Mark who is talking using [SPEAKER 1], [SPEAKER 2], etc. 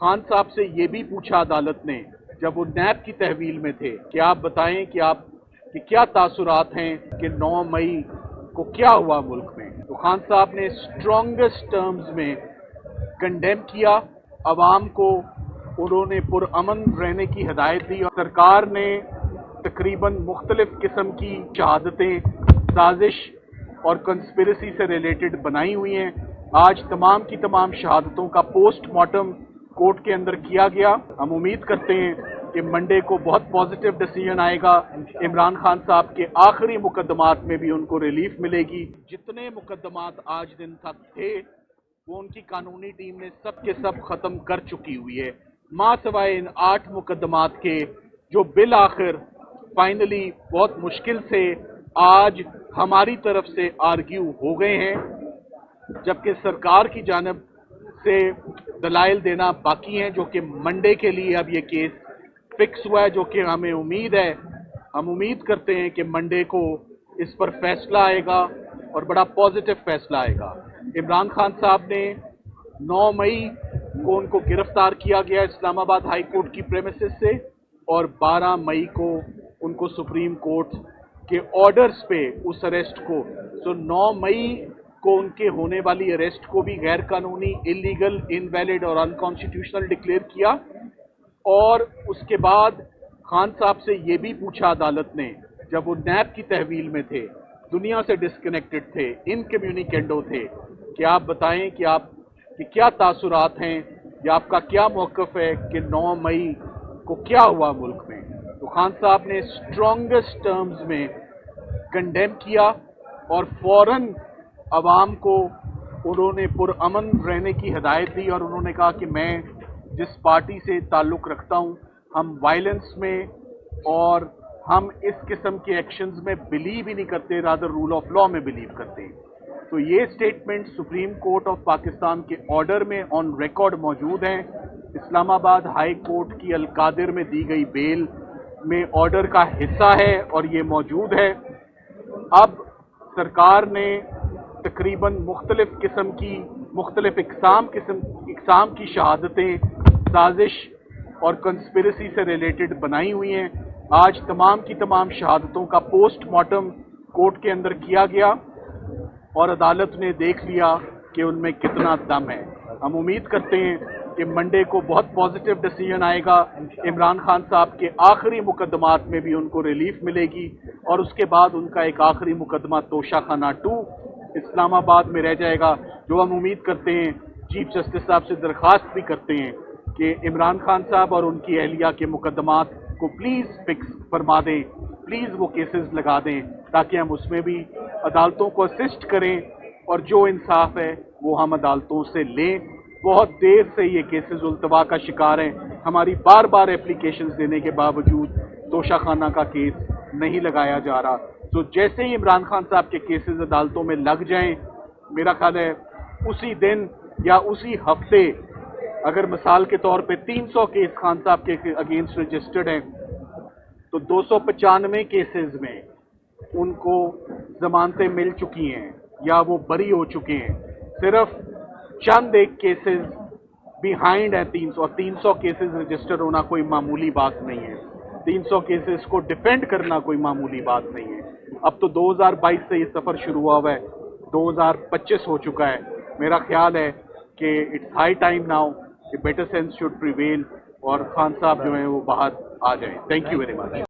[SPEAKER 1] खान साहब से ये भी पूछा अदालत ने जब वो नैब की तहवील में थे कि आप बताएं कि आप कि क्या तासुरात हैं कि 9 मई को क्या हुआ मुल्क में। तो खान साहब ने स्ट्रॉन्गेस्ट टर्म्स में कंडेम किया, अवाम को उन्होंने पुरअमन रहने की हिदायत दी और सरकार ने तकरीबन मुख्तलिफ किस्म की शहादतें साजिश और कंस्पिरेसी से रिलेटेड बनाई हुई हैं। आज तमाम की तमाम शहादतों का पोस्टमार्टम कोर्ट के अंदर किया गया। हम उम्मीद करते हैं कि मंडे को बहुत पॉजिटिव डिसीजन आएगा। इमरान खान साहब के आखिरी मुकदमात में भी उनको रिलीफ मिलेगी। जितने मुकदमात आज दिन तक थे वो उनकी कानूनी टीम ने सब के सब खत्म कर चुकी हुई है, मां सिवाय इन 8 मुकदमात के जो बिल आखिर फाइनली बहुत मुश्किल से आज हमारी तरफ से आर्ग्यू हो गए हैं, जबकि सरकार की जानिब से दलाइल देना बाकी हैं, जो कि मंडे के लिए अब ये केस फिक्स हुआ है, जो कि हमें उम्मीद है, हम उम्मीद करते हैं कि मंडे को इस पर फैसला आएगा और बड़ा पॉजिटिव फैसला आएगा। इमरान खान साहब ने 9 मई को उनको गिरफ्तार किया गया इस्लामाबाद हाई कोर्ट की प्रेमिसेस से और 12 मई को उनको सुप्रीम कोर्ट के ऑर्डर्स पे उस अरेस्ट को 9 मई को उनके होने वाली अरेस्ट को भी गैर कानूनी, इलीगल, इनवैलिड और अनकॉन्स्टिट्यूशनल डिक्लेयर किया। और उसके बाद खान साहब से ये भी पूछा अदालत ने जब वो नैब की तहवील में थे, दुनिया से डिस्कनेक्टेड थे, इनकम्युनिकेंडो थे, कि आप बताएं कि आप कि क्या तासुरात हैं या आपका क्या मौक़िफ़ है कि 9 मई को क्या हुआ मुल्क में। तो खान साहब ने स्ट्रॉन्गेस्ट टर्म्स में कंडेम किया और फौरन अवाम को उन्होंने पुरअमन रहने की हिदायत दी और उन्होंने कहा कि मैं जिस पार्टी से ताल्लुक़ रखता हूँ, हम वायलेंस में और हम इस किस्म के एक्शंस में बिलीव ही नहीं करते, रादर रूल ऑफ लॉ में बिलीव करते हैं। तो ये statement supreme court of Pakistan के ऑर्डर में ऑन रिकॉर्ड मौजूद हैं। इस्लामाबाद हाई कोर्ट की अल-कादिर में दी गई बेल में ऑर्डर का हिस्सा है और ये मौजूद है। अब सरकार ने तकरीबन मुख्तलिफ किस्म की मुख्तलिफ इकसाम की शहादतें साजिश और कंस्पिरेसी से रिलेटेड बनाई हुई हैं। आज तमाम की तमाम शहादतों का पोस्टमार्टम कोर्ट के अंदर किया गया और अदालत ने देख लिया कि उनमें कितना दम है। हम उम्मीद करते हैं कि मंडे को बहुत पॉजिटिव डिसीजन आएगा। इमरान खान साहब के आखिरी मुकदमात में भी उनको रिलीफ मिलेगी और उसके बाद उनका एक आखिरी मुकदमा तोशाखाना 2 इस्लामाबाद में रह जाएगा, जो हम उम्मीद करते हैं चीफ जस्टिस साहब से दरख्वास्त भी करते हैं कि इमरान खान साहब और उनकी अहलिया के मुकदमात को प्लीज़ फिक्स फरमा दें, प्लीज़ वो केसेस लगा दें ताकि हम उसमें भी अदालतों को असिस्ट करें और जो इंसाफ है वो हम अदालतों से लें। बहुत देर से ये केसेस उल्तवा का शिकार हैं। हमारी बार बार एप्लीकेशंस देने के बावजूद तोशाखाना का केस नहीं लगाया जा रहा। तो जैसे ही इमरान खान साहब के केसेस अदालतों में लग जाएं, मेरा ख्याल है उसी दिन या उसी हफ्ते, अगर मिसाल के तौर पे 300 केस खान साहब के अगेंस्ट रजिस्टर्ड हैं तो 295 केसेस में उनको जमानतें मिल चुकी हैं या वो बरी हो चुके हैं। सिर्फ चंद एक केसेस बिहाइंड है 300, और 300 केसेस रजिस्टर होना कोई मामूली बात नहीं है। 300 केसेस को डिफेंड करना कोई मामूली बात नहीं है। अब तो 2022 से ये सफ़र शुरू हुआ है, 2025 हो चुका है। मेरा ख्याल है कि इट्स हाई टाइम नाउ कि बेटर सेंस शुड प्रिवेल और खान साहब जो हैं वो बाहर आ जाएं। Thank you very much.